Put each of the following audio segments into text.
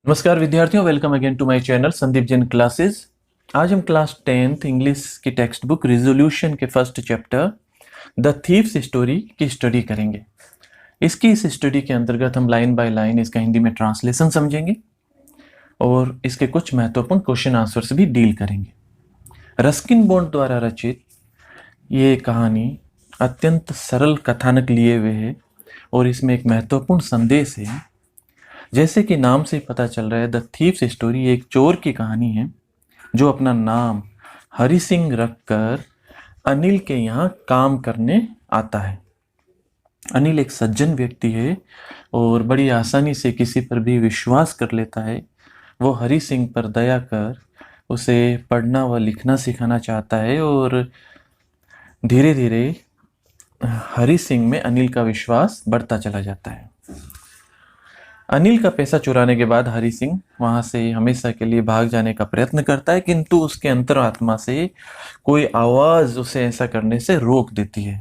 नमस्कार विद्यार्थियों, welcome again to my channel Sandeep Jain classes. आज हम क्लास 10th इंग्लिश की टेक्स्ट बुक रिजोल्यूशन के first chapter the thieves story की स्टडी करेंगे। इस स्टडी के अंतर्गत हम लाइन बाय लाइन इसका हिंदी में ट्रांसलेशन समझेंगे और इसके कुछ महत्वपूर्ण क्वेश्चन आंसर्स भी डील करेंगे। रस्किन बॉन्ड द्वारा रचित ये कहानी अत्यंत सरल कथानक लिए हुए है और इसमें एक महत्वपूर्ण संदेश है। जैसे कि नाम से पता चल रहा है, द थीव्स स्टोरी एक चोर की कहानी है जो अपना नाम हरि सिंह रखकर अनिल के यहाँ काम करने आता है। अनिल एक सज्जन व्यक्ति है और बड़ी आसानी से किसी पर भी विश्वास कर लेता है। वो हरि सिंह पर दया कर उसे पढ़ना व लिखना सिखाना चाहता है और धीरे धीरे हरि सिंह में अनिल का विश्वास बढ़ता चला जाता है। अनिल का पैसा चुराने के बाद हरि सिंह वहां से हमेशा के लिए भाग जाने का प्रयत्न करता है, किंतु उसके अंतरात्मा से कोई आवाज उसे ऐसा करने से रोक देती है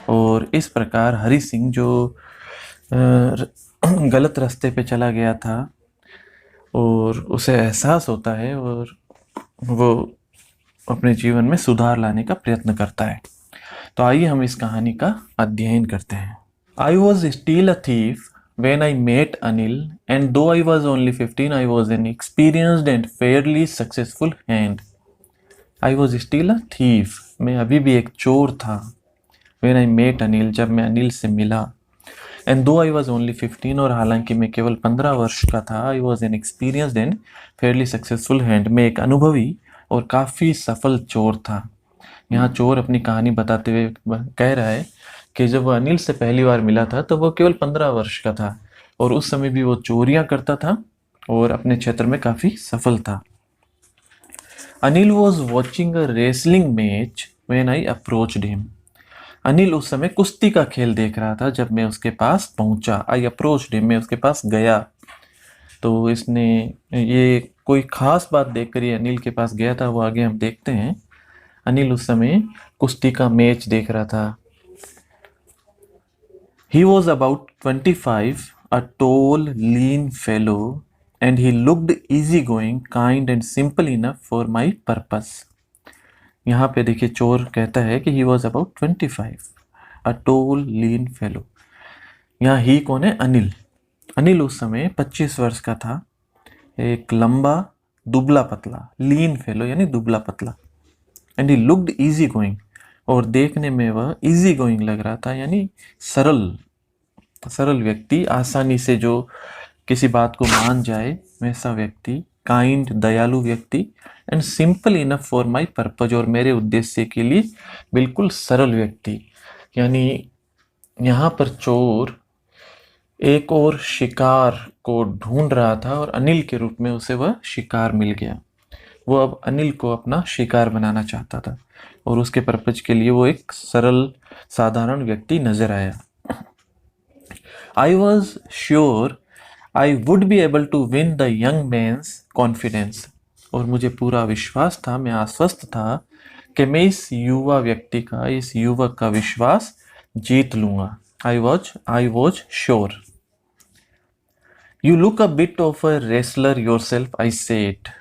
और इस प्रकार हरि सिंह जो गलत रास्ते पे चला गया था और उसे एहसास होता है और वो अपने जीवन में सुधार लाने का प्रयत्न करता है। तो आइए हम इस कहानी का अध्ययन करते हैं। I was still a thief when I met Anil, and though I was only 15, I was an experienced and fairly successful hand. I was still a thief. मैं अभी भी एक चोर था। When I met Anil, जब मैं अनिल से मिला। And though I was only 15, और हालांकि मैं केवल 15 वर्ष का था, I was an experienced and fairly successful hand. मैं एक अनुभवी और काफ़ी सफल चोर था। यहाँ चोर अपनी कहानी बताते हुए कह रहा है कि जब वो अनिल से पहली बार मिला था तो वो केवल 15 वर्ष का था और उस समय भी वो चोरियां करता था और अपने क्षेत्र में काफी सफल था। Anil was watching a wrestling match when I approached him. Anil उस समय कुश्ती का खेल देख रहा था जब मैं उसके पास पहुंचा। आई अप्रोच्ड हिम, मैं उसके पास गया। तो इसने ये कोई खास बात देखकर ये अनिल के पास गया था, वो आगे हम देखते हैं। अनिल उस समय कुश्ती का मैच देख रहा था। He was about 25, a tall, lean fellow, and he looked easygoing, kind and simple enough for my purpose. यहाँ पे देखिए चोर कहता है कि he was about 25, a tall, lean fellow. यहाँ ही कौन है? अनिल। अनिल उस समय 25 वर्ष का था, एक लंबा दुबला पतला, लीन फेलो यानी दुबला पतला। And he looked easy going, और देखने में वह इजी गोइंग लग रहा था यानी सरल व्यक्ति, आसानी से जो किसी बात को मान जाए वैसा व्यक्ति, काइंड दयालु व्यक्ति, and simple enough for my purpose, और मेरे उद्देश्य के लिए बिल्कुल सरल व्यक्ति। यानी यहाँ पर चोर एक और शिकार को ढूंढ रहा था और अनिल के रूप में उसे वह शिकार मिल गया। वो अब अनिल को अपना शिकार बनाना चाहता था और उसके पर्पज के लिए वो एक सरल साधारण व्यक्ति नजर आया। I was sure I would be able to win the young man's confidence, और मुझे पूरा विश्वास था, मैं आश्वस्त था कि मैं इस युवा व्यक्ति का, इस युवक का विश्वास जीत लूंगा। I was sure. You look a bit of a wrestler yourself, I said.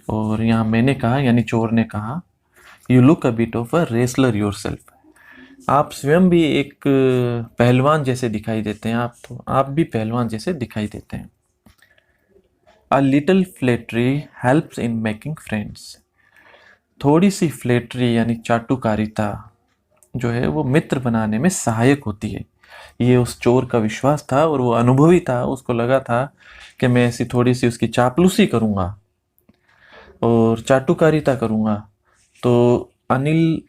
और यहाँ मैंने कहा यानी चोर ने कहा, You look a bit of a wrestler yourself. आप स्वयं भी एक पहलवान जैसे दिखाई देते हैं। आप भी पहलवान जैसे दिखाई देते हैं। A little flattery helps in making friends. थोड़ी सी फ्लेटरी यानी चाटुकारिता जो है वो मित्र बनाने में सहायक होती है। ये उस चोर का विश्वास था और वो अनुभवी था। उसको लगा था कि मैं ऐसी थोड़ी सी उसकी चापलूसी करूँगा और चाटुकारिता करूँगा तो अनिल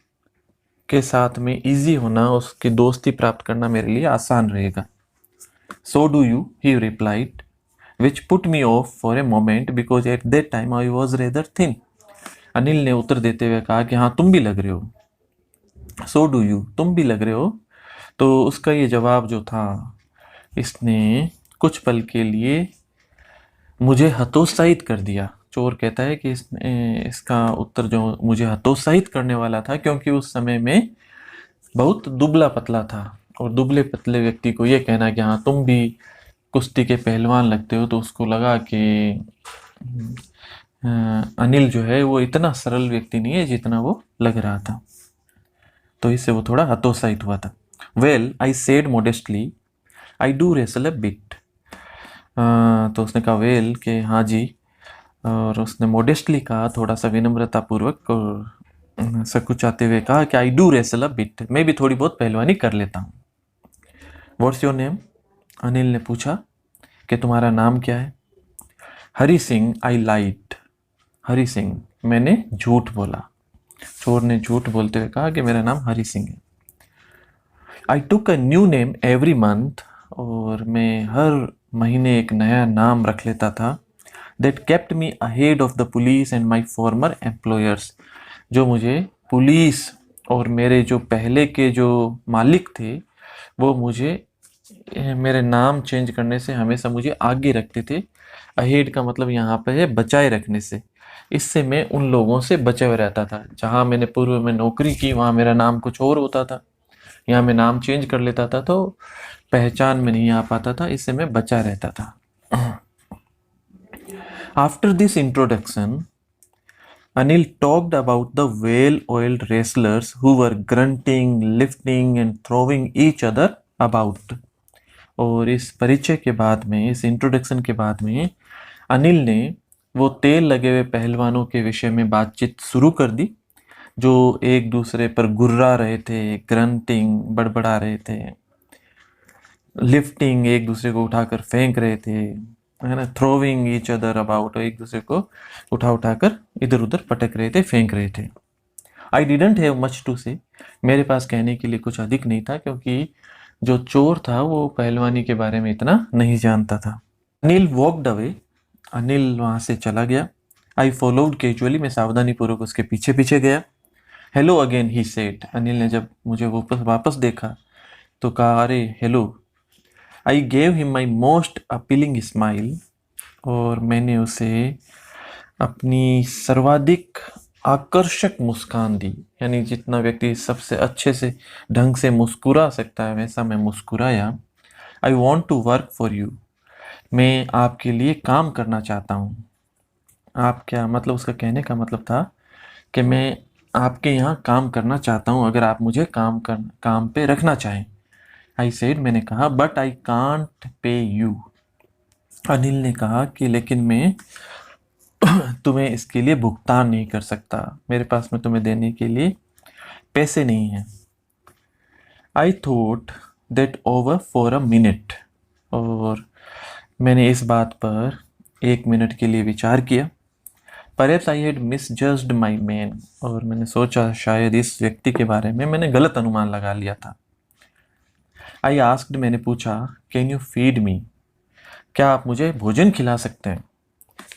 के साथ में इजी होना, उसकी दोस्ती प्राप्त करना मेरे लिए आसान रहेगा। So do you, he replied, which put me off for a moment because at that time I was rather thin. Anil ने उत्तर देते हुए कहा कि हाँ तुम भी लग रहे हो। So do you, तुम भी लग रहे हो। तो उसका ये जवाब जो था, इसने कुछ पल के लिए मुझे हतोत्साहित कर दिया। चोर कहता है कि इसका उत्तर जो मुझे हतोत्साहित करने वाला था, क्योंकि उस समय में बहुत दुबला पतला था और दुबले पतले व्यक्ति को ये कहना कि हाँ तुम भी कुश्ती के पहलवान लगते हो, तो उसको लगा कि अनिल जो है वो इतना सरल व्यक्ति नहीं है जितना वो लग रहा था, तो इससे वो थोड़ा हतोत्साहित हुआ था। Well I said modestly I do wrestle a bit. तो उसने कहा वेल कि हाँ जी, और उसने मोडेस्टली कहा, थोड़ा सा विनम्रतापूर्वक और सकुचाते हुए कहा कि आई डू रेसल अ बिट, मैं भी थोड़ी बहुत पहलवानी कर लेता हूँ। What's your name? अनिल ने पूछा कि तुम्हारा नाम क्या है? हरी सिंह, आई लाइट। हरी सिंह, मैंने झूठ बोला। चोर ने झूठ बोलते हुए कहा कि मेरा नाम हरी सिंह है। I took a new name every month, और मैं हर महीने एक नया नाम रख लेता था। That kept me ahead of the police and my farmer employers, जो मुझे पुलिस और मेरे जो पहले के जो मालिक थे वो मुझे मेरे नाम चेंज करने से हमेशा मुझे आगे रखते थे। अहेड का मतलब यहाँ पे है बचाए रखने से। इससे मैं उन लोगों से बचे हुए रहता था। जहाँ मैंने पूर्व में नौकरी की वहाँ मेरा नाम कुछ और होता था, यहाँ मैं नाम चेंज कर लेता था तो पहचान में नहीं आ पाता था, इससे मैं बचा रहता था। After this introduction Anil talked about the well-oiled wrestlers who were grunting, lifting and throwing each other about. और इस परिचय के बाद में, इस इंट्रोडक्शन के बाद में अनिल ने वो तेल लगे हुए पहलवानों के विषय में बातचीत शुरू कर दी, जो एक दूसरे पर गुर्रा रहे थे, ग्रंटिंग बड़बड़ा रहे थे, लिफ्टिंग एक दूसरे को उठाकर फेंक रहे थे, है ना, थ्रोविंग ईच अदर अबाउट, एक दूसरे को उठाकर इधर उधर पटक रहे थे, फेंक रहे थे। I didn't have much to say, मेरे पास कहने के लिए कुछ अधिक नहीं था, क्योंकि जो चोर था वो पहलवानी के बारे में इतना नहीं जानता था। अनिल वॉकड अवे, अनिल वहाँ से चला गया। आई फॉलोड कैजुअली, मैं सावधानी पूर्वक उसके पीछे पीछे गया। Hello again he said, Anil ने जब मुझे वापस देखा तो कहा, अरे hello. I gave him my most appealing smile, और मैंने उसे अपनी सर्वाधिक आकर्षक मुस्कान दी, यानी जितना व्यक्ति सबसे अच्छे से ढंग से मुस्कुरा सकता है वैसा मैं मुस्कुराया। I want to work for you, मैं आपके लिए काम करना चाहता हूँ। आप क्या मतलब, उसका कहने का मतलब था कि मैं आपके यहाँ काम करना चाहता हूँ, अगर आप मुझे काम पे रखना चाहें। आई सेड, मैंने कहा, but I can't pay you. Anil ने कहा कि लेकिन मैं तुम्हें इसके लिए भुगतान नहीं कर सकता, मेरे पास में तुम्हें देने के लिए पैसे नहीं हैं। I thought that over for a minute, और मैंने इस बात पर 1 मिनट के लिए विचार किया। Perhaps I had misjudged my man, और मैंने सोचा शायद इस व्यक्ति के बारे में मैंने गलत अनुमान लगा लिया था। I asked, मैंने पूछा, Can you feed me, क्या आप मुझे भोजन खिला सकते हैं?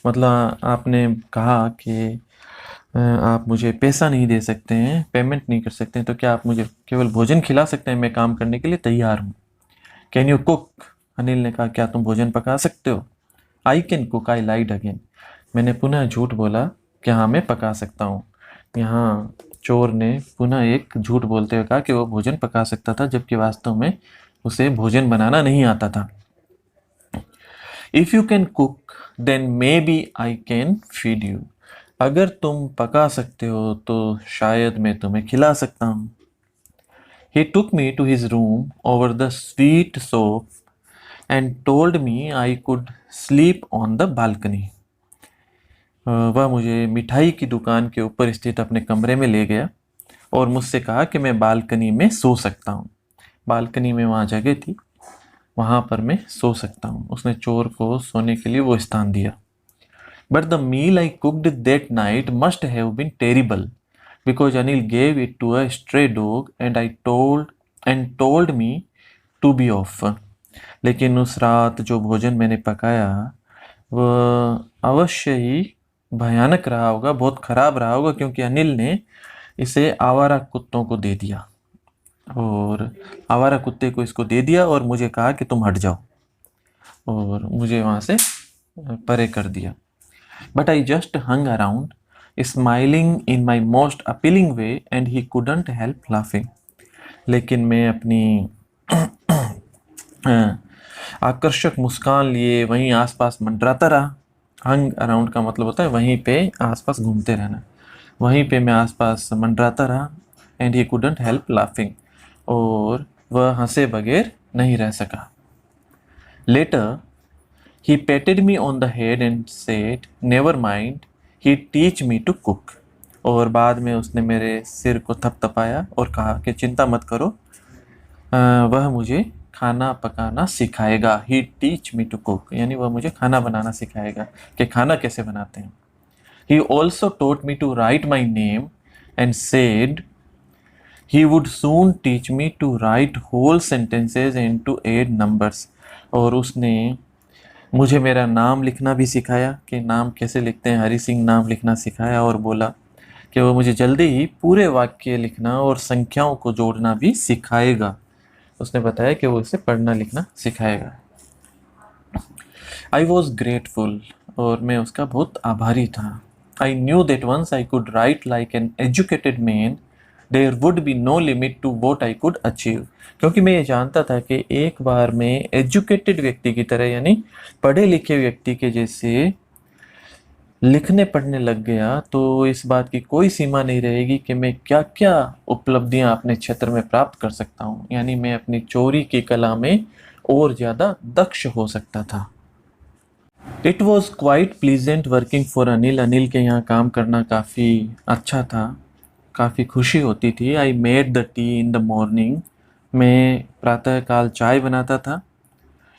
मतलब आपने कहा कि आप मुझे पैसा नहीं दे सकते हैं, पेमेंट नहीं कर सकते हैं, तो क्या आप मुझे केवल भोजन खिला सकते हैं? मैं काम करने के लिए तैयार हूँ। कैन यू कुक, अनिल ने कहा, क्या तुम भोजन पका सकते हो? I can cook, I lied again, मैंने पुनः झूठ बोला कि हाँ मैं पका सकता हूँ। यहाँ चोर ने पुनः एक झूठ बोलते हुए कहा कि वो भोजन पका सकता था, जबकि वास्तव में उसे भोजन बनाना नहीं आता था। If you can cook then maybe I can feed you, अगर तुम पका सकते हो तो शायद मैं तुम्हें खिला सकता हूँ। He took me to his room over the sweet soap and told me I could sleep on the balcony. वह मुझे मिठाई की दुकान के ऊपर स्थित अपने कमरे में ले गया और मुझसे कहा कि मैं बालकनी में सो सकता हूँ। बालकनी में वहाँ जगह थी, वहाँ पर मैं सो सकता हूँ। उसने चोर को सोने के लिए वो स्थान दिया। But the meal I cooked that night must have been terrible because Anil gave it to a stray dog and told me to be off. लेकिन उस रात जो भोजन मैंने पकाया वह अवश्य ही भयानक रहा होगा, बहुत खराब रहा होगा, क्योंकि अनिल ने इसे आवारा कुत्तों को दे दिया, और आवारा कुत्ते को इसको दे दिया और मुझे कहा कि तुम हट जाओ, और मुझे वहाँ से परे कर दिया। But I just hung around, smiling in my most appealing way, and he couldn't help laughing. लेकिन मैं अपनी आकर्षक मुस्कान लिए वहीं आसपास मंडराता रहा। हंग अराउंड का मतलब होता है वहीं पे आसपास घूमते रहना। वहीं पे मैं आसपास मंडराता रहा। And he couldn't help laughing, और वह हंसे बगैर नहीं रह सका। Later he patted me on the head and said never mind, he teach me to cook. और बाद में उसने मेरे सिर को थपथपाया और कहा कि चिंता मत करो, वह मुझे खाना पकाना सिखाएगा। ही टीच मी टू कुक, यानी वह मुझे खाना बनाना सिखाएगा कि खाना कैसे बनाते हैं। He also taught me to write my name and said he would soon teach me to write whole sentences and to add numbers. और उसने मुझे मेरा नाम लिखना भी सिखाया कि नाम कैसे लिखते हैं, हरी सिंह नाम लिखना सिखाया, और बोला कि वो मुझे जल्दी ही पूरे वाक्य लिखना और संख्याओं को जोड़ना भी सिखाएगा। उसने बताया कि वो इसे पढ़ना लिखना सिखाएगा। आई वॉज ग्रेटफुल, और मैं उसका बहुत आभारी था। I knew that once I could write like an educated man there would be no limit to what I could achieve. क्योंकि मैं ये जानता था कि एक बार मैं एजुकेटेड व्यक्ति की तरह, यानी पढ़े लिखे व्यक्ति के जैसे लिखने पढ़ने लग गया तो इस बात की कोई सीमा नहीं रहेगी कि मैं क्या क्या उपलब्धियां अपने क्षेत्र में प्राप्त कर सकता हूँ। यानी मैं अपनी चोरी की कला में और ज़्यादा दक्ष हो सकता था। It was quite pleasant working for Anil. Anil के यहाँ काम करना काफ़ी अच्छा था, काफ़ी खुशी होती थी। I made the tea in the morning, मैं प्रातःकाल चाय बनाता था।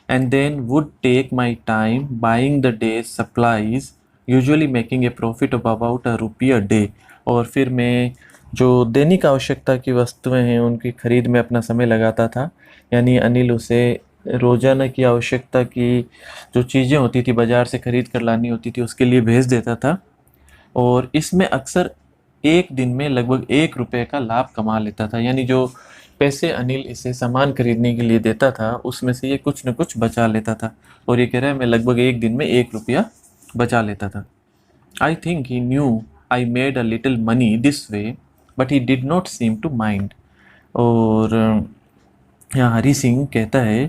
And then would take my time buying the day's supplies, usually making a profit of about ₹1 a day. और फिर मैं जो दैनिक आवश्यकता की वस्तुएं हैं उनकी खरीद में अपना समय लगाता था। यानी अनिल उसे रोज़ाना की आवश्यकता की जो चीज़ें होती थी बाज़ार से खरीद कर लानी होती थी उसके लिए भेज देता था। और इसमें अक्सर एक दिन में लगभग ₹1 का लाभ कमा लेता था। यानी जो पैसे अनिल इसे सामान खरीदने के लिए देता था उसमें से ये कुछ न कुछ बचा लेता था। और ये कह रहा है मैं लगभग एक दिन में ₹1 बचा लेता था। I think he knew I made a little money this way but he did not seem to mind. और यहाँ हरी सिंह कहता है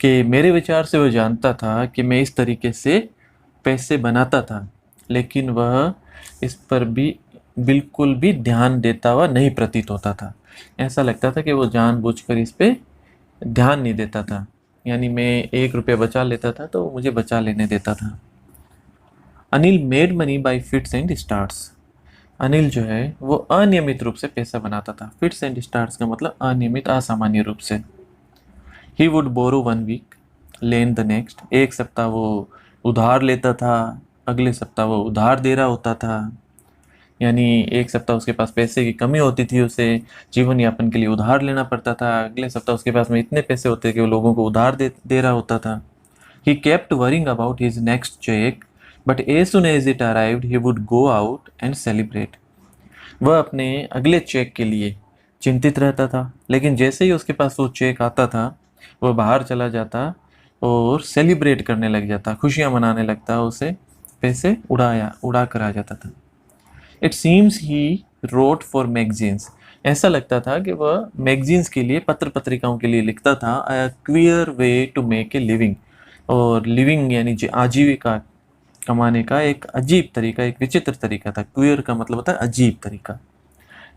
कि मेरे विचार से वो जानता था कि मैं इस तरीके से पैसे बनाता था, लेकिन वह इस पर भी बिल्कुल भी ध्यान देता हुआ नहीं प्रतीत होता था। ऐसा लगता था कि वो जानबूझकर इस पे ध्यान नहीं देता था। यानी मैं ₹1 बचा लेता था तो वो मुझे बचा लेने देता था। Anil made money by fits and starts. Anil जो है वो अनियमित रूप से पैसा बनाता था। फिट्स एंड स्टार्ट्स का मतलब अनियमित, असामान्य रूप से। He would borrow 1 week, lend the next. एक सप्ताह वो उधार लेता था, अगले सप्ताह वो उधार दे रहा होता था। यानी एक सप्ताह उसके पास पैसे की कमी होती थी, उसे जीवन यापन के लिए उधार लेना पड़ता था। अगले सप्ताह उसके पास में इतने पैसे होते कि वो लोगों को उधार दे रहा होता था। He kept worrying about his next cheque but as soon as it arrived he would go out and celebrate. वह अपने अगले चेक के लिए चिंतित रहता था, लेकिन जैसे ही उसके पास वो चेक आता था वह बाहर चला जाता और सेलिब्रेट करने लग जाता, खुशियाँ मनाने लगता, उसे पैसे उड़ा कर आ जाता था। It seems he wrote for magazines. ऐसा लगता था कि वह मैगजीन्स के लिए, पत्र पत्रिकाओं के लिए लिखता था। A queer way to make a living, और लिविंग यानी आजीविका कमाने का एक अजीब तरीका, एक विचित्र तरीका था। क्वियर का मतलब होता है अजीब तरीका।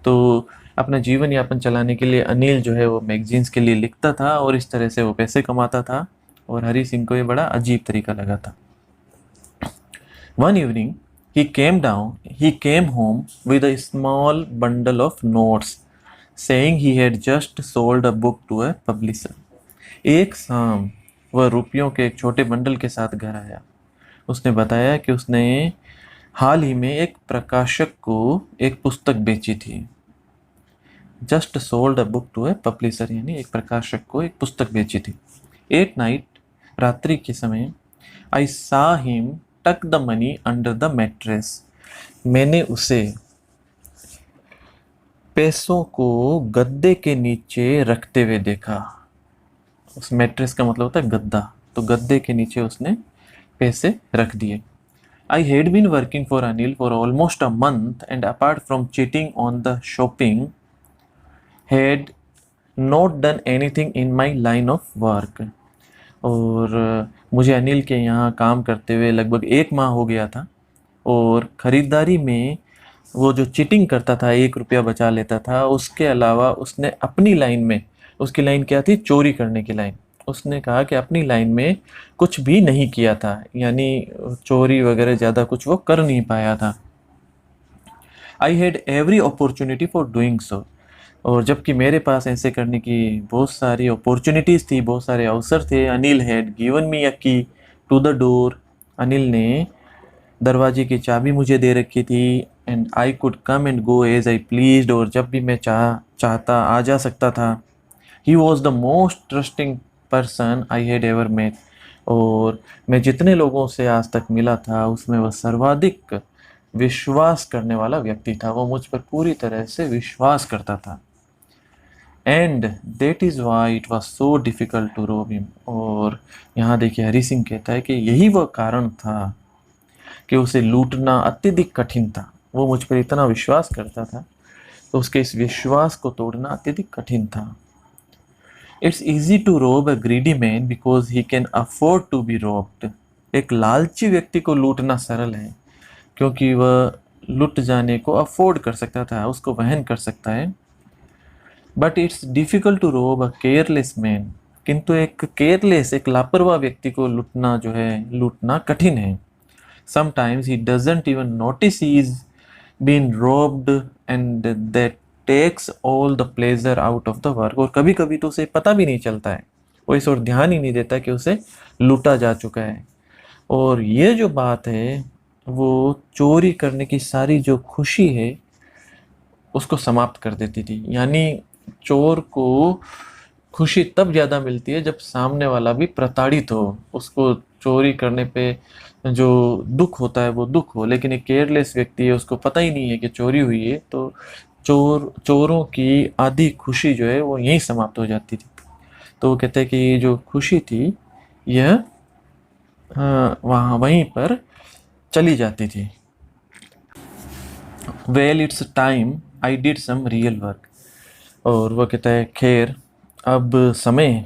तो अपना जीवन यापन चलाने के लिए अनिल जो है वो मैगजीन्स के लिए लिखता था और इस तरह से वो पैसे कमाता था। और हरी सिंह को ये बड़ा अजीब तरीका लगा था। One evening he came home with a small bundle of notes saying he had just sold a book to a publisher. एक शाम वह रुपयों के एक छोटे बंडल के साथ घर आया। उसने बताया कि उसने हाल ही में एक प्रकाशक को एक पुस्तक बेची थी। Just sold a book to a publisher, यानी एक प्रकाशक को एक पुस्तक बेची थी। एट नाइट, रात्रि के समय, आई सा हिम टक the money under the mattress. मैंने उसे पैसों को गद्दे के नीचे रखते हुए देखा। उस मैट्रेस का मतलब होता है गद्दा, तो गद्दे के नीचे उसने पैसे रख दिए। I had been working for Anil for almost a month and apart from cheating on the shopping, had not done anything in my line of work. और मुझे अनिल के यहाँ काम करते हुए लगभग 1 माह हो गया था। और ख़रीदारी में वो जो चीटिंग करता था, 1 रुपया बचा लेता था, उसके अलावा उसने अपनी लाइन में, उसकी लाइन क्या थी, चोरी करने की लाइन। उसने कहा कि अपनी लाइन में कुछ भी नहीं किया था, यानी चोरी वगैरह ज़्यादा कुछ वो कर नहीं पाया था। I had every opportunity for doing so, और जबकि मेरे पास ऐसे करने की बहुत सारी अपॉर्चुनिटीज़ थी, बहुत सारे अवसर थे। अनिल हैड गिवन मी अ की टू द डोर, अनिल ने दरवाजे की चाबी मुझे दे रखी थी। And I could come and go as I pleased, और जब भी मैं चाहता आ जा सकता था। He was the most trusting person I had ever met, और मैं जितने लोगों से आज तक मिला था उसमें वह सर्वाधिक विश्वास करने वाला व्यक्ति था। वो मुझ पर पूरी तरह से विश्वास करता था। And that is why it was so difficult to rob him, और यहाँ देखिए हरी सिंह कहता है कि यही वह कारण था कि उसे लूटना अत्यधिक कठिन था। वो मुझ पर इतना विश्वास करता था, तो उसके इस विश्वास को तोड़ना अत्यधिक कठिन था। It's easy to rob a greedy man because he can afford to be robbed. एक लालची व्यक्ति को लूटना सरल है क्योंकि वह लुट जाने को अफोर्ड कर सकता था, उसको वहन कर सकता है। But it's difficult to rob a careless man, किंतु एक केयरलेस, एक लापरवाह व्यक्ति को लूटना जो है, लूटना कठिन है। Sometimes he doesn't even notice he's been robbed, and that takes all the pleasure out of the work। और कभी कभी तो उसे पता भी नहीं चलता है, वो इस और ध्यान ही नहीं देता कि उसे लूटा जा चुका है। और ये जो बात है वो चोरी करने की सारी जो खुशी है उसको समाप्त कर देती थी। यानी चोर को खुशी तब ज़्यादा मिलती है जब सामने वाला भी प्रताड़ित हो, उसको चोरी करने पे जो दुख होता है वो दुख हो। लेकिन एक केयरलेस व्यक्ति है, उसको पता ही नहीं है कि चोरी हुई है, तो चोरों की आधी खुशी जो है वो यहीं समाप्त हो जाती थी। तो वो कहते हैं कि ये जो खुशी थी यह वहाँ वहीं पर चली जाती थी। Well it's time I did some real work, और वो कहता है खैर अब समय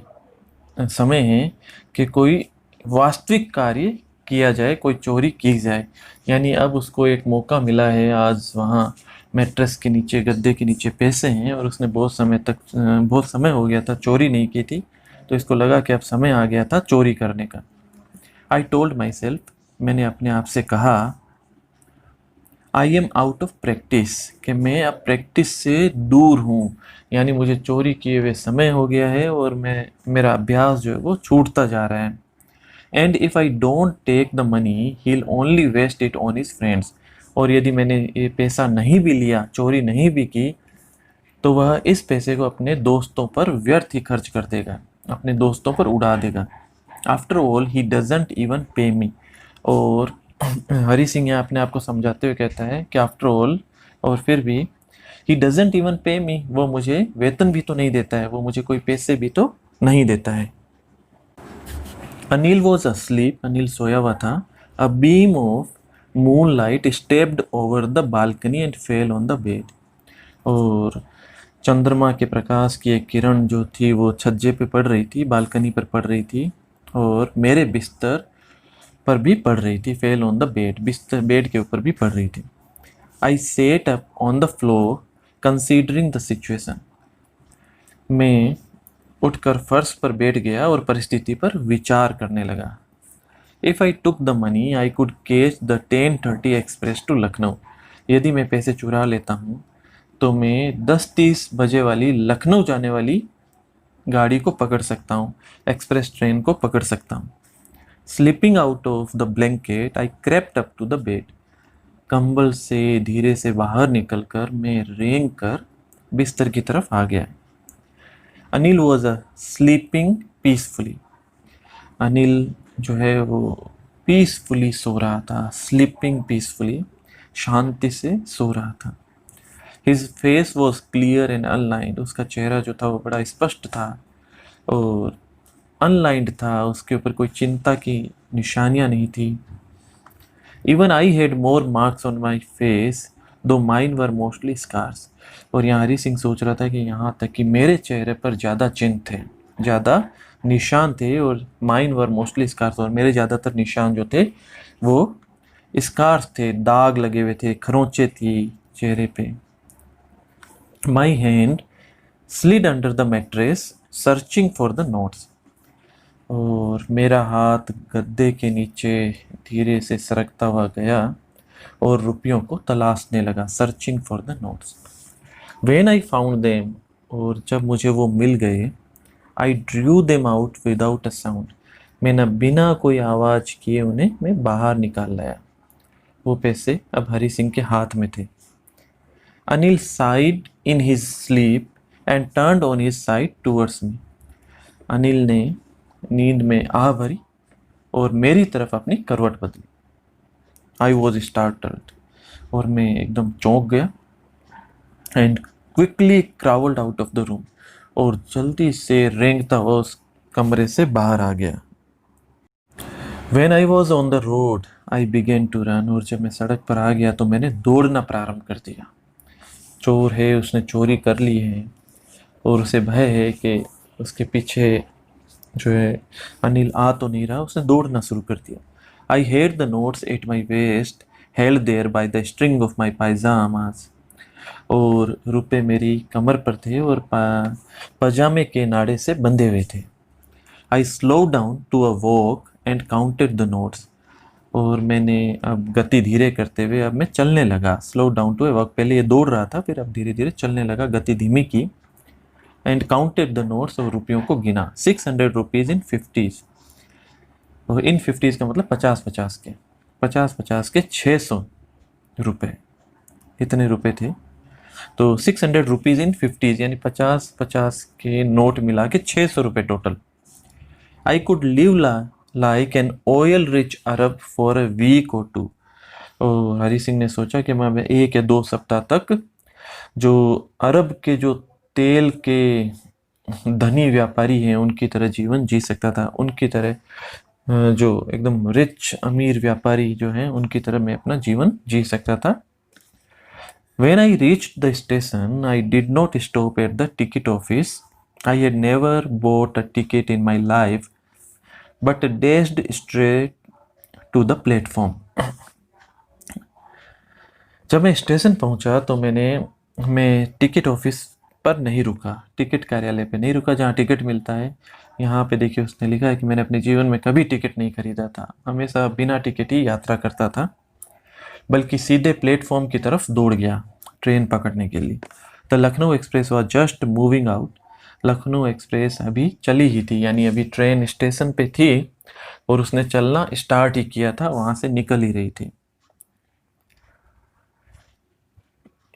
समय है कि कोई वास्तविक कार्य किया जाए, कोई चोरी की जाए। यानी अब उसको एक मौका मिला है। आज वहाँ मैट्रेस के नीचे, गद्दे के नीचे पैसे हैं, और उसने बहुत समय हो गया था चोरी नहीं की थी, तो इसको लगा कि अब समय आ गया था चोरी करने का। आई टोल्ड माई सेल्फ, मैंने अपने आप से कहा, I am out of practice, कि मैं अब प्रैक्टिस से दूर हूँ। यानी मुझे चोरी किए हुए समय हो गया है और मेरा अभ्यास जो है वो छूटता जा रहा है। And if I don't take the money he will only waste it on his friends, और यदि मैंने ये पैसा नहीं भी लिया, चोरी नहीं भी की, तो वह इस पैसे को अपने दोस्तों पर व्यर्थ ही खर्च कर देगा, अपने दोस्तों पर उड़ा देगा। After all he doesn't even पे मी, और हरी सिंह यहाँ अपने आप को समझाते हुए कहता है कि आफ्टर ऑल, और फिर भी, ही डजेंट इवन पे मी, वो मुझे वेतन भी तो नहीं देता है, वो मुझे कोई पैसे भी तो नहीं देता है। अनिल वॉज अस्लीप, अनिल सोया हुआ था। A beam of moon light stepped over the balcony and fail on the bed, और चंद्रमा के प्रकाश की एक किरण जो थी वो छज्जे पे पड़ रही थी, बालकनी पर पड़ रही थी, और मेरे बिस्तर पर भी पड़ रही थी। फेल ऑन द बेड, बिस्तर बेड के ऊपर भी पड़ रही थी। I sat up on the floor considering the situation, मैं उठकर फर्श पर बैठ गया और परिस्थिति पर विचार करने लगा। If I took the money I could catch the 10:30 express to Lucknow, यदि मैं पैसे चुरा लेता हूँ तो मैं 10:30 बजे वाली लखनऊ जाने वाली गाड़ी को पकड़ सकता हूँ, एक्सप्रेस ट्रेन को पकड़ सकता हूँ। Slipping out of the blanket I crept up to the bed, कंबल से धीरे से बाहर निकलकर मैं रेंग कर बिस्तर की तरफ आ गया। Anil was a sleeping peacefully, Anil जो है वो पीसफुली सो रहा था, स्लीपिंग पीसफुली, शांति से सो रहा था। His face was clear and unlined, उसका चेहरा जो था वो बड़ा स्पष्ट था और अनलाइंड था, उसके ऊपर कोई चिंता की निशानियां नहीं थी। Even I had more marks on my face दो माइन वर मोस्टली स्कार्स, और यहाँ हरी सिंह सोच रहा था कि यहाँ तक कि मेरे चेहरे पर ज़्यादा चिन्ह थे, ज़्यादा निशान थे, और माइन वर मोस्टली स्कार्स, और मेरे ज़्यादातर निशान जो थे वो स्कार्स थे, दाग लगे हुए थे, खरोंचे थी चेहरे पे। My hand slid under the mattress searching for the notes, और मेरा हाथ गद्दे के नीचे धीरे से सरकता हुआ गया और रुपयों को तलाशने लगा, searching for the notes. When I found them, और जब मुझे वो मिल गए, I drew them out without a sound, मैंने बिना कोई आवाज़ किए उन्हें मैं बाहर निकाल लाया। वो पैसे अब हरी सिंह के हाथ में थे। Anil side in his sleep and turned on his side towards me, Anil ने नींद में आह भरी और मेरी तरफ अपनी करवट बदली। आई वॉज स्टार्टल्ड, और मैं एकदम चौंक गया। And quickly crawled out of the room, और जल्दी से रेंगता हुआ उस कमरे से बाहर आ गया। When I was on the road, I began to run, और जब मैं सड़क पर आ गया तो मैंने दौड़ना प्रारंभ कर दिया। चोर है, उसने चोरी कर ली है, और उसे भय है कि उसके पीछे जो है अनिल आ तो नहीं रहा, उसने दौड़ना शुरू कर दिया। I had the notes at my waist held there by the string of my pyjamas, और रुपए मेरी कमर पर थे और पजामे के नाड़े से बंधे हुए थे। I slow down to a walk and counted the notes, और मैंने अब गति धीरे करते हुए अब मैं चलने लगा। Slow down to a walk, पहले ये दौड़ रहा था, फिर अब धीरे धीरे चलने लगा, गति धीमी की। एंड काउंटेड द नोट्स, और रुपयों को गिना। 600 रुपीज़ इन 50s, और इन 50s का मतलब 50-50 के, 50-50 के 600 रुपये, इतने रुपए थे। तो 600 रुपीज़ इन 50s यानी 50-50 के नोट मिला के 600 रुपये total. I could live like an oil rich Arab for a week or two, और हरी सिंह ने सोचा कि मैं 1 या 2 सप्ताह तक जो अरब के जो तेल के धनी व्यापारी हैं उनकी तरह जीवन जी सकता था, उनकी तरह जो एकदम रिच अमीर व्यापारी जो हैं उनकी तरह मैं अपना जीवन जी सकता था। When I reached the station, I did not stop at the ticket office. I had never bought a ticket in my life, but dashed straight to the platform. जब मैं स्टेशन पहुंचा तो मैं टिकट ऑफिस पर नहीं रुका, ticket कार्यालय पे नहीं रुका जहाँ टिकट मिलता है। यहाँ पे देखिए उसने लिखा है कि मैंने अपने जीवन में कभी टिकट नहीं खरीदा था, हमेशा बिना टिकट ही यात्रा करता था, बल्कि सीधे प्लेटफॉर्म की तरफ दौड़ गया ट्रेन पकड़ने के लिए। The Lucknow express was just moving out, Lucknow express अभी चली ही थी, यानी अभी ट्रेन स्टेशन पे थी और उसने चलना स्टार्ट ही किया था, वहाँ से निकल ही रही थी।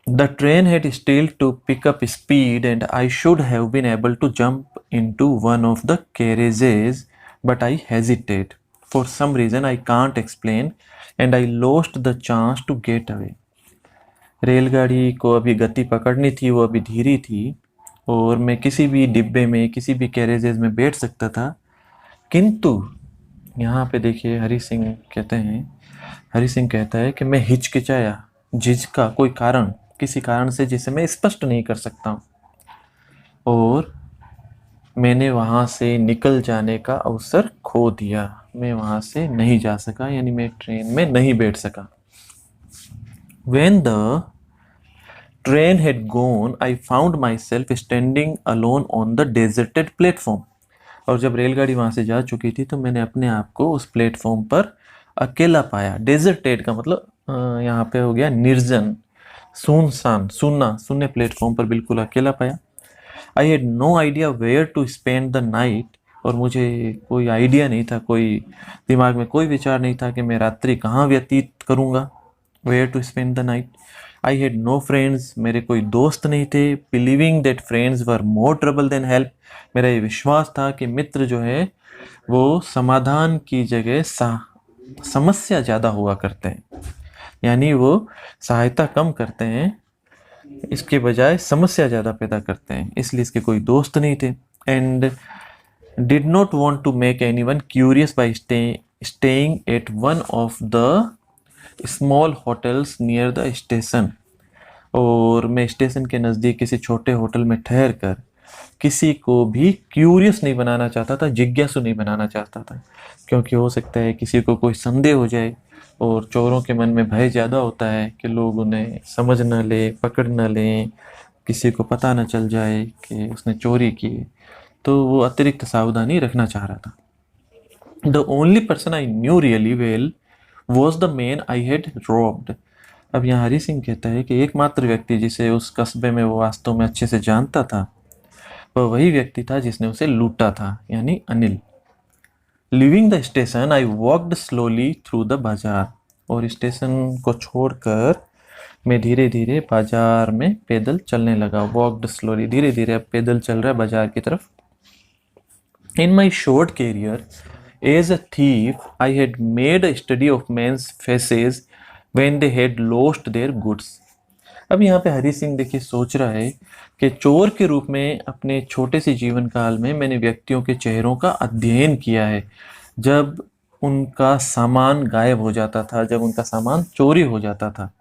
The train had still to pick up speed and I should have been able to jump into one of the carriages, but I hesitated. For some reason I can't explain and I lost the chance to get away. रेलगाड़ी को अभी गति पकड़नी थी, वो अभी धीरे थी और मैं किसी भी डिब्बे में, किसी भी कैरेजेस में बैठ सकता था, किंतु यहाँ पे देखिए हरी सिंह कहता है कि मैं हिचकिचाया, झिझका कोई कारण, किसी कारण से जिसे मैं स्पष्ट नहीं कर सकता हूँ, और मैंने वहाँ से निकल जाने का अवसर खो दिया। मैं वहाँ से नहीं जा सका, यानी मैं ट्रेन में नहीं बैठ सका। When the train had gone, I found myself standing alone on the deserted platform. और जब रेलगाड़ी वहाँ से जा चुकी थी तो मैंने अपने आप को उस प्लेटफॉर्म पर अकेला पाया। डेजर्टेड का मतलब यहाँ पे हो गया निर्जन, सुनसान, सुनने प्लेटफॉर्म पर बिल्कुल अकेला पाया। I had no idea where to spend the night, और मुझे कोई आइडिया नहीं था, कोई दिमाग में कोई विचार नहीं था कि मैं रात्रि कहाँ व्यतीत करूँगा। Where to spend the night. I had no friends, मेरे कोई दोस्त नहीं थे। Believing that friends were more trouble than help, मेरा ये विश्वास था कि मित्र जो है वो समाधान की जगह समस्या ज़्यादा हुआ करते हैं, यानी वो सहायता कम करते हैं, इसके बजाय समस्या ज़्यादा पैदा करते हैं, इसलिए इसके कोई दोस्त नहीं थे। And did not want to make anyone curious by staying at one of the small hotels near the station, और मैं स्टेशन के नज़दीक किसी छोटे होटल में ठहर कर किसी को भी क्यूरियस नहीं बनाना चाहता था, जिज्ञासु नहीं बनाना चाहता था, क्योंकि हो सकता है किसी को कोई संदेह हो जाए, और चोरों के मन में भय ज़्यादा होता है कि लोग उन्हें समझ न ले, पकड़ न लें, किसी को पता न चल जाए कि उसने चोरी की, तो वो अतिरिक्त सावधानी रखना चाह रहा था। The only person I knew really well was the man I had robbed. अब यहाँ हरि सिंह कहता है कि एकमात्र व्यक्ति जिसे उस कस्बे में वो वास्तव में अच्छे से जानता था, वह वही व्यक्ति था जिसने उसे लूटा था, यानी Anil. Living the station I walked slowly through the bazaar. और स्टेशन को छोड़कर मैं धीरे धीरे बाजार में पैदल चलने लगा। वॉकड स्लोली, धीरे धीरे अब पैदल चल रहा है बाजार की तरफ। In my short career as a thief I had made a study of men's faces when they had lost their goods. अब यहाँ पे हरि सिंह देखिए सोच रहा है कि चोर के रूप में अपने छोटे से जीवन काल में मैंने व्यक्तियों के चेहरों का अध्ययन किया है। जब उनका सामान गायब हो जाता था, जब उनका सामान चोरी हो जाता था,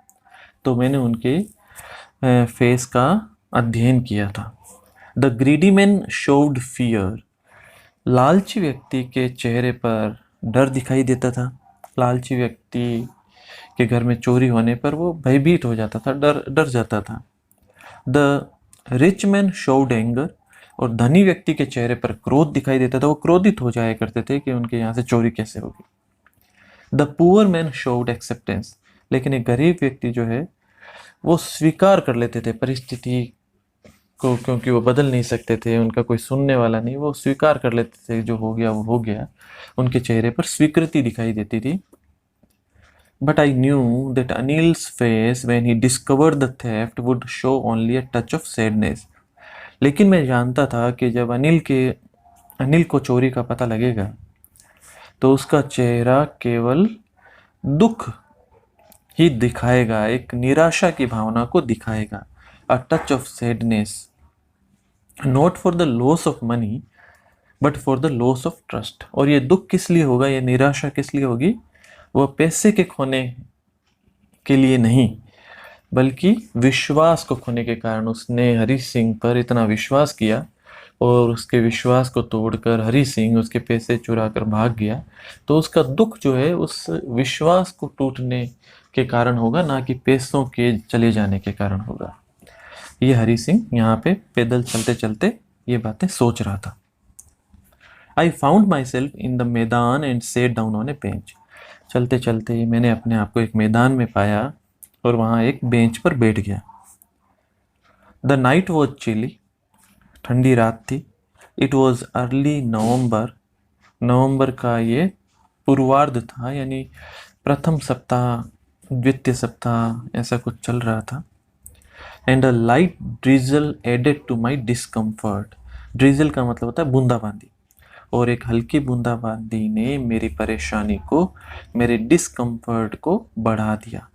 तो मैंने उनके फेस का अध्ययन किया था। The greedy man showed fear. लालची व्यक्ति के चेहरे पर डर दिखाई देता था। लालची व्यक्ति के घर में चोरी होने पर वो भयभीत हो जाता था, डर जाता था। The rich man showed anger. और धनी व्यक्ति के चेहरे पर क्रोध दिखाई देता था, वो क्रोधित हो जाया करते थे कि उनके यहाँ से चोरी कैसे होगी। The poor man showed acceptance. लेकिन एक गरीब व्यक्ति जो है वो स्वीकार कर लेते थे परिस्थिति को, क्योंकि वो बदल नहीं सकते थे, उनका कोई सुनने वाला नहीं, वो स्वीकार कर लेते थे, जो हो गया वो हो गया। उनके चेहरे पर स्वीकृति दिखाई देती थी। But I knew that Anil's face when he discovered the theft would show only a touch of sadness. लेकिन मैं जानता था कि जब अनिल को चोरी का पता लगेगा तो उसका चेहरा केवल दुख ही दिखाएगा, एक निराशा की भावना को दिखाएगा। A touch of sadness, not for the loss of money, but for the loss of trust. और ये दुख किस लिए होगा, ये निराशा किस लिए होगी? वह पैसे के खोने के लिए नहीं, बल्कि विश्वास को खोने के कारण। उसने हरि सिंह पर इतना विश्वास किया और उसके विश्वास को तोड़कर हरि सिंह उसके पैसे चुरा कर भाग गया, तो उसका दुख जो है उस विश्वास को टूटने के कारण होगा, ना कि पैसों के चले जाने के कारण होगा। ये हरि सिंह यहाँ पे पैदल चलते चलते ये बातें सोच रहा था। I found myself in the maidan and sat down on a bench. चलते चलते मैंने अपने आप को एक मैदान में पाया और वहाँ एक बेंच पर बैठ गया। The night was chilly. ठंडी रात थी। It was early November. November का ये पूर्वार्ध था, यानी प्रथम सप्ताह, द्वितीय सप्ताह, ऐसा कुछ चल रहा था। And a light drizzle added to my discomfort. Drizzle का मतलब होता है बूंदाबांदी, और एक हल्की बूंदाबांदी ने मेरी परेशानी को, मेरे डिस्कम्फर्ट को बढ़ा दिया।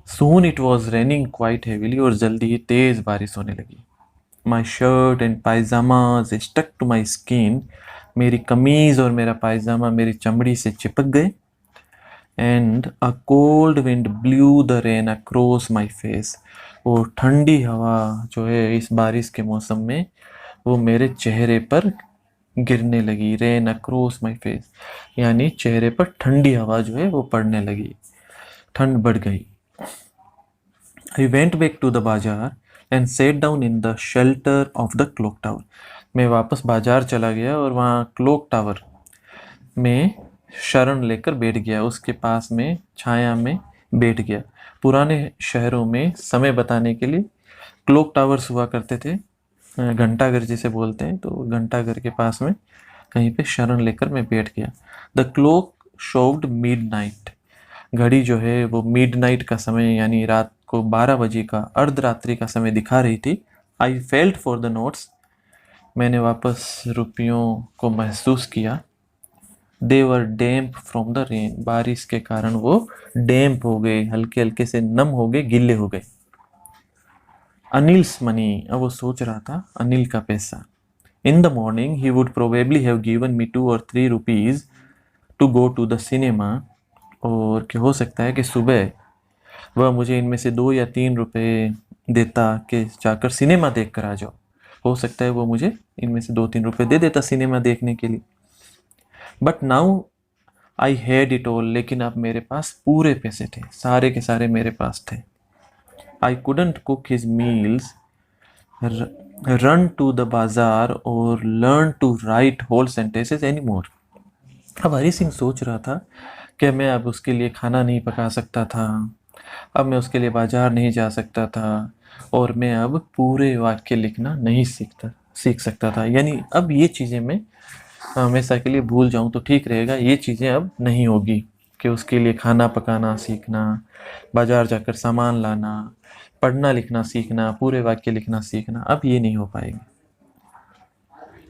Soon it was raining quite heavily. और जल्दी ही तेज बारिश होने लगी। My shirt and pyjamas stuck to my skin. मेरी कमीज और मेरा पायजामा मेरी चमड़ी से चिपक गए। And a cold wind blue the rain across my face. और ठंडी हवा जो है इस बारिश के मौसम में वो मेरे चेहरे पर गिरने लगी। रेन अक्रॉस माई फेस, यानी चेहरे पर ठंडी हवा जो है वो पड़ने लगी, ठंड बढ़ गई। I went back to the bazaar and sat down in the shelter of the clock tower. मैं वापस बाजार चला गया और वहाँ क्लॉक टावर में शरण लेकर बैठ गया, उसके पास में छाया में बैठ गया। पुराने शहरों में समय बताने के लिए क्लॉक टावर्स हुआ करते थे, घंटाघर जिसे बोलते हैं, तो घंटाघर के पास में कहीं पे शरण लेकर मैं बैठ गया। The clock showed midnight. घड़ी जो है वो मिडनाइट का समय, यानी रात को 12 बजे का, अर्धरात्रि का समय दिखा रही थी। I felt for the notes. मैंने वापस रुपयों को महसूस किया। दे वर डैम्प फ्रॉम द रेन। बारिश के कारण वो डैम्प हो गए, हल्के हल्के से नम हो गए, गिल्ले हो गए। अनिल्स मनी। अब वो सोच रहा था अनिल का पैसा। In the morning he would probably have given me 2 or 3 rupees to go to the cinema. और क्या हो सकता है कि सुबह वह मुझे इनमें से 2 या 3 रुपए देता कि जाकर सिनेमा देख कर आ जाओ, हो सकता है वो मुझे इनमें से 2-3 रुपए दे देता सिनेमा देखने के लिए। But now I had it all, लेकिन अब मेरे पास पूरे पैसे थे, सारे के सारे मेरे पास थे। I couldn't cook his meals, run to the bazaar और learn to write whole sentences any more. अब हरी सिंह सोच रहा था कि मैं अब उसके लिए खाना नहीं पका सकता था, अब मैं उसके लिए बाजार नहीं जा सकता था, और मैं अब पूरे वाक्य लिखना नहीं सीख सकता था। यानी अब ये चीज़ें मैं हमेशा के लिए भूल जाऊं तो ठीक रहेगा, ये चीज़ें अब नहीं होगी कि उसके लिए खाना पकाना सीखना, बाजार जाकर सामान लाना, पढ़ना लिखना सीखना, पूरे वाक्य लिखना सीखना, अब ये नहीं हो पाएगा।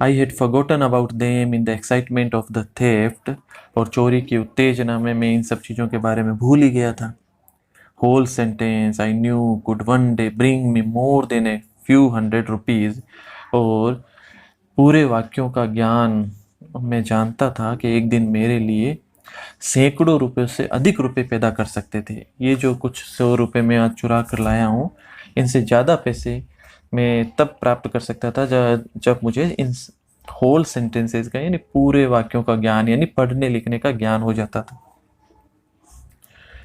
I had forgotten about them in the excitement of the theft, और चोरी की उत्तेजना में मैं इन सब चीज़ों के बारे में भूल ही गया था। Whole sentences I knew could one day bring me more than a few hundred rupees, और पूरे वाक्यों का ज्ञान मैं जानता था कि एक दिन मेरे लिए सैकड़ों रुपए से अधिक रुपए पैदा कर सकते थे। ये जो कुछ 100 रुपए मैं आज चुरा कर लाया हूँ, इनसे ज़्यादा पैसे मैं तब प्राप्त कर सकता था जब मुझे इन होल सेंटेंसेस का यानी पूरे वाक्यों का ज्ञान यानी पढ़ने लिखने का ज्ञान हो जाता था।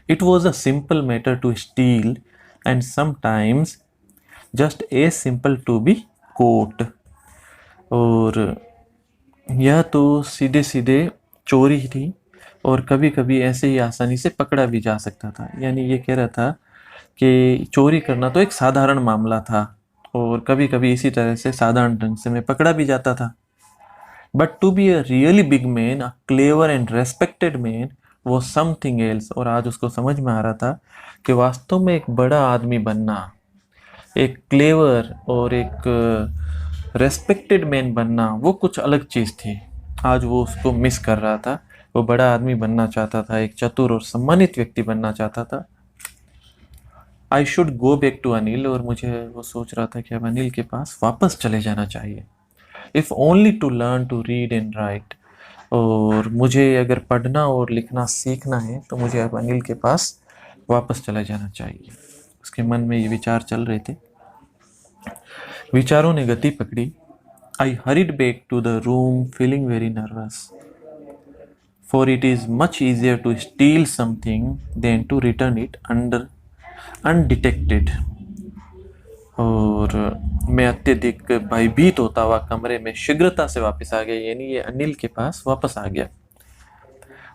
It was a simple matter to steal and sometimes just a simple to be caught, और यह तो सीधे सीधे चोरी थी और कभी कभी ऐसे ही आसानी से पकड़ा भी जा सकता था। यानी ये कह रहा था कि चोरी करना तो एक साधारण मामला था और कभी कभी इसी तरह से साधारण ढंग से मैं पकड़ा भी जाता था। But to be a really big man, a clever and respected man वो समथिंग एल्स। और आज उसको समझ में आ रहा था कि वास्तव में एक बड़ा आदमी बनना, एक क्लेवर और एक रेस्पेक्टेड मैन बनना, वो कुछ अलग चीज़ थी। आज वो उसको मिस कर रहा था। वो बड़ा आदमी बनना चाहता था, एक चतुर और सम्मानित व्यक्ति बनना चाहता था। I should go back to Anil, और मुझे वो सोच रहा था कि अब अनिल के पास वापस चले जाना चाहिए। If only to learn to read and write, और मुझे अगर पढ़ना और लिखना सीखना है तो मुझे अब अनिल के पास वापस चला जाना चाहिए। उसके मन में ये विचार चल रहे थे। विचारों ने गति पकड़ी। I hurried back to the room feeling very nervous, for it is much easier to steal something than to return it undetected। और मैं अत्यधिक भयभीत होता हुआ कमरे में शीघ्रता से वापस आ गया, यानी ये अनिल के पास वापस आ गया।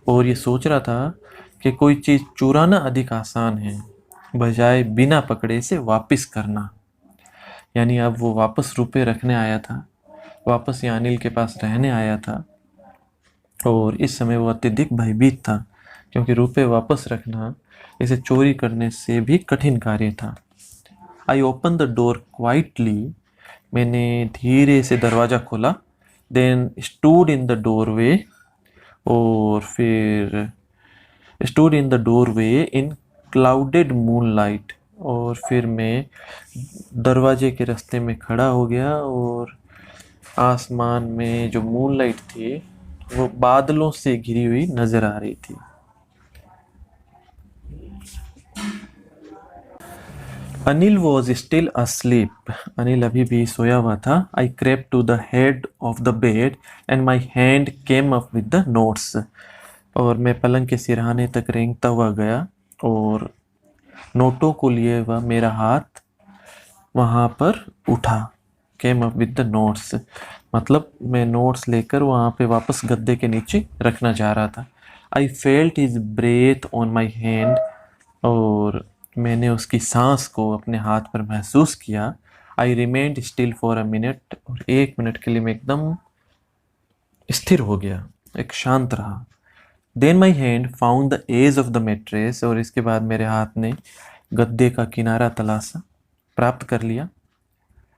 और ये सोच रहा था कि कोई चीज़ चुराना अधिक आसान है बजाय बिना पकड़े से वापस करना। यानी अब वो वापस रुपए रखने आया था, वापस ये अनिल के पास रहने आया था, और इस समय वो अत्यधिक भयभीत था क्योंकि रुपए वापस रखना इसे चोरी करने से भी कठिन कार्य था। I open the door quietly, मैंने धीरे से दरवाज़ा खोला। Then stood in the doorway, और फिर stood in the doorway in clouded moonlight, और फिर मैं दरवाजे के रास्ते में खड़ा हो गया और आसमान में जो मूनलाइट थी वो बादलों से घिरी हुई नजर आ रही थी। Anil was still asleep, Anil अभी भी सोया हुआ था। I crept to the head of the bed and my hand came up with the notes, और मैं पलंग के सिरहाने तक रेंगता हुआ गया और नोटों को लिए हुआ मेरा हाथ वहाँ पर उठा। केम अप विद द नोट्स मतलब मैं नोट्स लेकर वहाँ पे वापस गद्दे के नीचे रखना चाह रहा था। I felt his breath on my hand, और मैंने उसकी सांस को अपने हाथ पर महसूस किया। I remained still for a minute, और 1 मिनट के लिए मैं एकदम स्थिर हो गया, एक शांत रहा। Then my hand found the edge of the mattress, और इसके बाद मेरे हाथ ने गद्दे का किनारा तलाशा, प्राप्त कर लिया।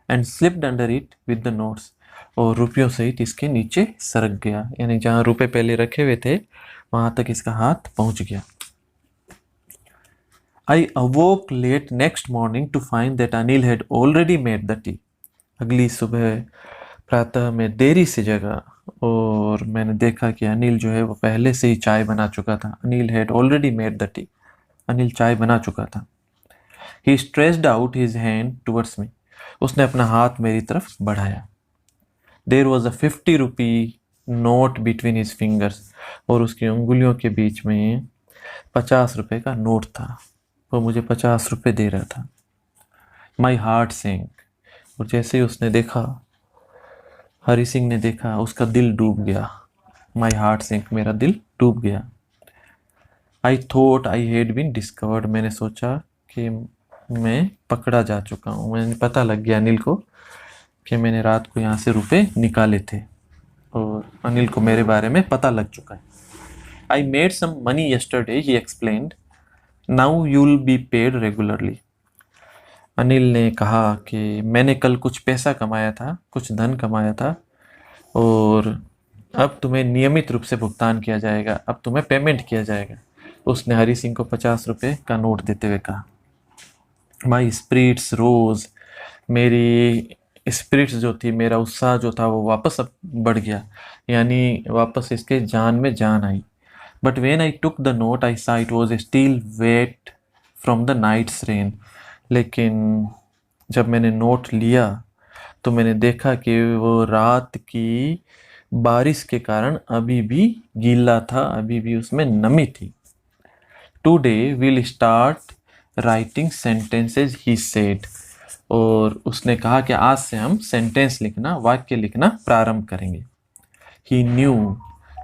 And slipped under it with the notes, और रुपयों सहित इसके नीचे सरक गया, यानी जहाँ रुपए पहले रखे हुए थे वहाँ तक इसका हाथ पहुँच गया। I awoke late next morning to find that Anil had already made the tea. अगली सुबह प्रातः मैं देरी से जगा और मैंने देखा कि अनिल जो है वो पहले से ही चाय बना चुका था। Anil had already made the tea, Anil चाय बना चुका था। He stretched out his hand towards me, उसने अपना हाथ मेरी तरफ बढ़ाया। There was a 50 rupee note between his fingers, और उसकी उंगलियों के बीच में 50 रुपए का नोट था। वो मुझे 50 रुपए दे रहा था। माई हार्ट सिंक, और जैसे ही उसने देखा, हरी सिंह ने देखा, उसका दिल डूब गया। माई हार्ट सिंक, मेरा दिल डूब गया। I thought I had been discovered, मैंने सोचा कि मैं पकड़ा जा चुका हूँ। मैंने पता लग गया अनिल को कि मैंने रात को यहाँ से रुपए निकाले थे, और अनिल को मेरे बारे में पता लग चुका है। I made some money yesterday, he explained, now you will be paid regularly. Anil ने कहा कि मैंने कल कुछ पैसा कमाया था, कुछ धन कमाया था, और अब तुम्हें नियमित रूप से भुगतान किया जाएगा, अब तुम्हें पेमेंट किया जाएगा। उसने हरी सिंह को 50 रुपए का नोट देते हुए कहा। माई स्पिरिट्स रोज, मेरी स्पिरिट्स जो थी, मेरा उत्साह जो था, वो वापस अब बढ़ गया, यानी वापस इसके जान में जान आई। But when I took the note I saw it was still wet from the night's rain, लेकिन जब मैंने नोट लिया तो मैंने देखा कि वो रात की बारिश के कारण अभी भी गीला था, अभी भी उसमें नमी थी। Today will start writing sentences, he said, और उसने कहा कि आज से हम सेंटेंस लिखना, वाक्य लिखना प्रारंभ करेंगे। ही न्यू,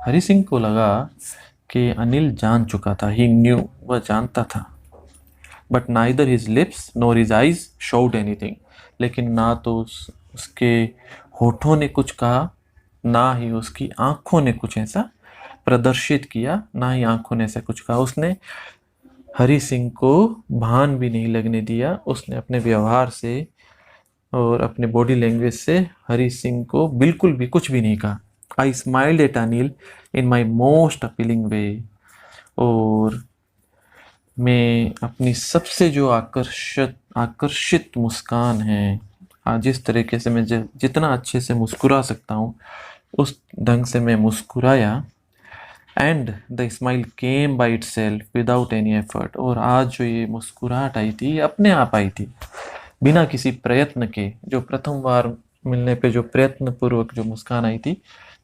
हरी सिंह को लगा कि अनिल जान चुका था। ही न्यू, वह जानता था। But neither his lips NOR his eyes showed anything, लेकिन ना तो उसके होठों ने कुछ कहा, ना ही उसकी आंखों ने कुछ ऐसा प्रदर्शित किया, ना ही आंखों ने ऐसा कुछ कहा। उसने हरी सिंह को भान भी नहीं लगने दिया। उसने अपने व्यवहार से और अपने बॉडी लैंग्वेज से हरी सिंह को बिल्कुल भी कुछ भी नहीं कहा। I smiled at Anil in my most appealing way, और मैं अपनी सबसे जो आकर्षित मुस्कान है, जिस तरीके से मैं जितना अच्छे से मुस्कुरा सकता हूँ, उस ढंग से मैं मुस्कुराया। And the smile came by it self without any effort, और आज जो ये मुस्कुराहट आई थी, अपने आप आई थी, बिना किसी प्रयत्न के। जो प्रथम बार मिलने पे जो प्रयत्न पूर्वक जो मुस्कान आई थी,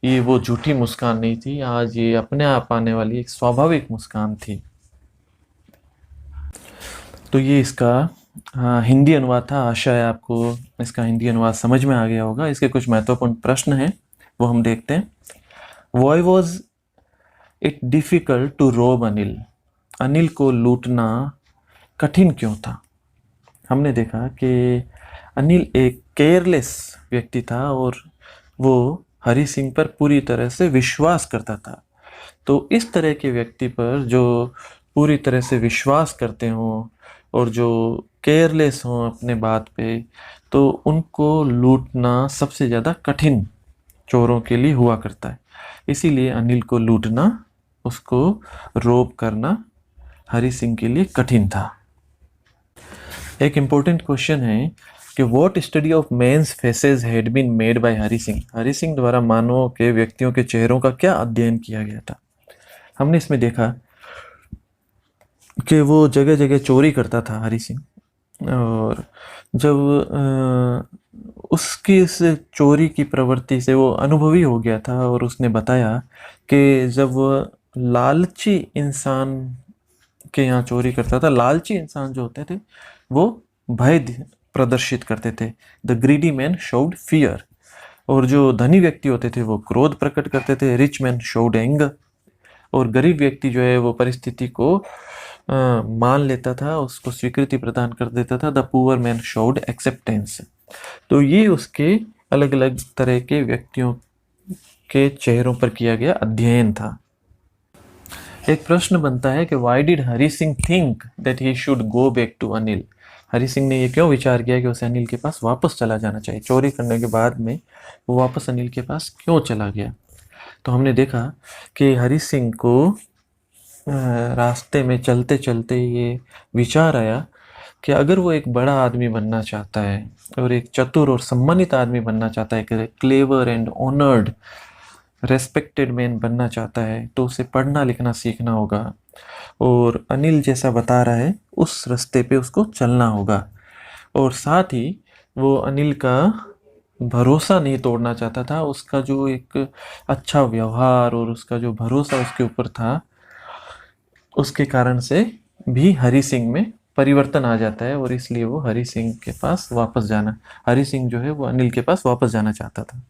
ये वो झूठी मुस्कान नहीं थी, आज ये अपने आप आने वाली एक स्वाभाविक मुस्कान थी। तो ये इसका हिंदी अनुवाद था। आशा है आपको इसका हिंदी अनुवाद समझ में आ गया होगा। इसके कुछ महत्वपूर्ण प्रश्न हैं, वो हम देखते हैं। Why was it difficult to rob Anil, Anil को लूटना कठिन क्यों था? हमने देखा कि अनिल एक केयरलेस व्यक्ति था, और वो हरी सिंह पर पूरी तरह से विश्वास करता था। तो इस तरह के व्यक्ति पर जो पूरी तरह से विश्वास करते हों और जो केयरलेस हों अपने बात पे, तो उनको लूटना सबसे ज़्यादा कठिन चोरों के लिए हुआ करता है। इसीलिए अनिल को लूटना, उसको रोब करना हरी सिंह के लिए कठिन था। एक इम्पोर्टेंट क्वेश्चन है कि what study of men's faces had been made by Hari Singh, Hari Singh द्वारा मानवों के, व्यक्तियों के चेहरों का क्या अध्ययन किया गया था? हमने इसमें देखा कि वो जगह जगह चोरी करता था हरी सिंह, और जब उसकी इस चोरी की प्रवृत्ति से वो अनुभवी हो गया था, और उसने बताया कि जब वो लालची इंसान के यहाँ चोरी करता था, लालची इंसान जो होते थे वो भय प्रदर्शित करते थे। The greedy man showed fear, और जो धनी व्यक्ति होते थे वो क्रोध प्रकट करते थे। रिच मैन शोड एंगर, और गरीब व्यक्ति जो है वो परिस्थिति को मान लेता था, उसको स्वीकृति प्रदान कर देता था। The poor man showed acceptance. तो ये उसके अलग अलग तरह के व्यक्तियों के चेहरों पर किया गया अध्ययन था। एक प्रश्न बनता है कि why did Hari Singh think that he should go back to Anil, Hari Singh ने ये क्यों विचार किया कि उसे अनिल के पास वापस चला जाना चाहिए? चोरी करने के बाद में वो वापस अनिल के पास क्यों चला गया? तो हमने देखा कि हरी सिंह को रास्ते में चलते चलते ये विचार आया कि अगर वो एक बड़ा आदमी बनना चाहता है और एक चतुर और सम्मानित आदमी बनना चाहता है, clever and honoured respected man बनना चाहता है, तो उसे पढ़ना लिखना सीखना होगा। और अनिल जैसा बता रहा है उस रास्ते पे उसको चलना होगा। और साथ ही वो अनिल का भरोसा नहीं तोड़ना चाहता था। उसका जो एक अच्छा व्यवहार और उसका जो भरोसा उसके ऊपर था, उसके कारण से भी हरि सिंह में परिवर्तन आ जाता है और इसलिए वो हरि सिंह के पास वापस जाना, हरि सिंह जो है वो अनिल के पास वापस जाना चाहता था।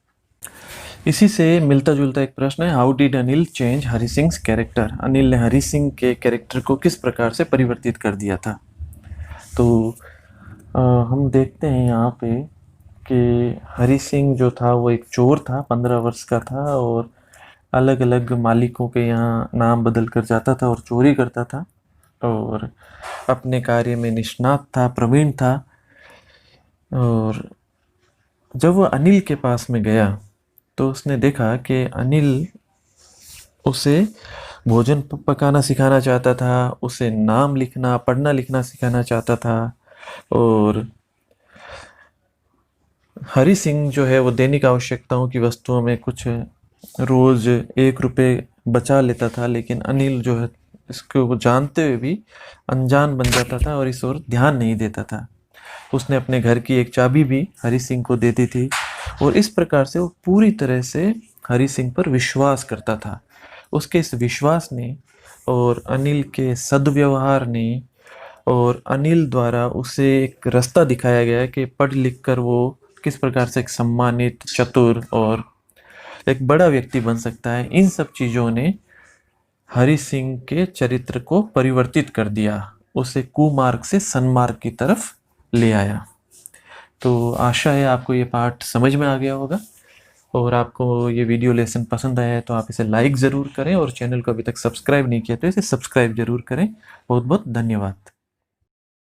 इसी से मिलता जुलता एक प्रश्न है, how did Anil change Hari Singh character? Anil ने हरि सिंह के कैरेक्टर को किस प्रकार से परिवर्तित कर दिया था? तो हम देखते हैं यहाँ पे कि हरि सिंह जो था वो एक चोर था, 15 वर्ष का था और अलग अलग मालिकों के यहाँ नाम बदल कर जाता था और चोरी करता था और अपने कार्य में निष्णात था, प्रवीण था। और जब वो अनिल के पास में गया तो उसने देखा कि अनिल उसे भोजन पकाना सिखाना चाहता था, उसे नाम लिखना पढ़ना लिखना सिखाना चाहता था। और हरि सिंह जो है वो दैनिक आवश्यकताओं की वस्तुओं में कुछ रोज 1 रुपये बचा लेता था, लेकिन अनिल जो है इसको जानते हुए भी अनजान बन जाता था और इस ओर ध्यान नहीं देता था। उसने अपने घर की एक चाबी भी हरि सिंह को दे दी थी और इस प्रकार से वो पूरी तरह से हरि सिंह पर विश्वास करता था। उसके इस विश्वास ने और अनिल के सद्व्यवहार ने और अनिल द्वारा उसे एक रास्ता दिखाया गया कि पढ़ लिख कर वो किस प्रकार से एक सम्मानित, चतुर और एक बड़ा व्यक्ति बन सकता है। इन सब चीज़ों ने हरि सिंह के चरित्र को परिवर्तित कर दिया, उसे कुमार्ग से सन्मार्ग की तरफ ले आया। तो आशा है आपको ये पाठ समझ में आ गया होगा और आपको ये वीडियो लेसन पसंद आया है तो आप इसे लाइक ज़रूर करें और चैनल को अभी तक सब्सक्राइब नहीं किया तो इसे सब्सक्राइब ज़रूर करें। बहुत बहुत धन्यवाद।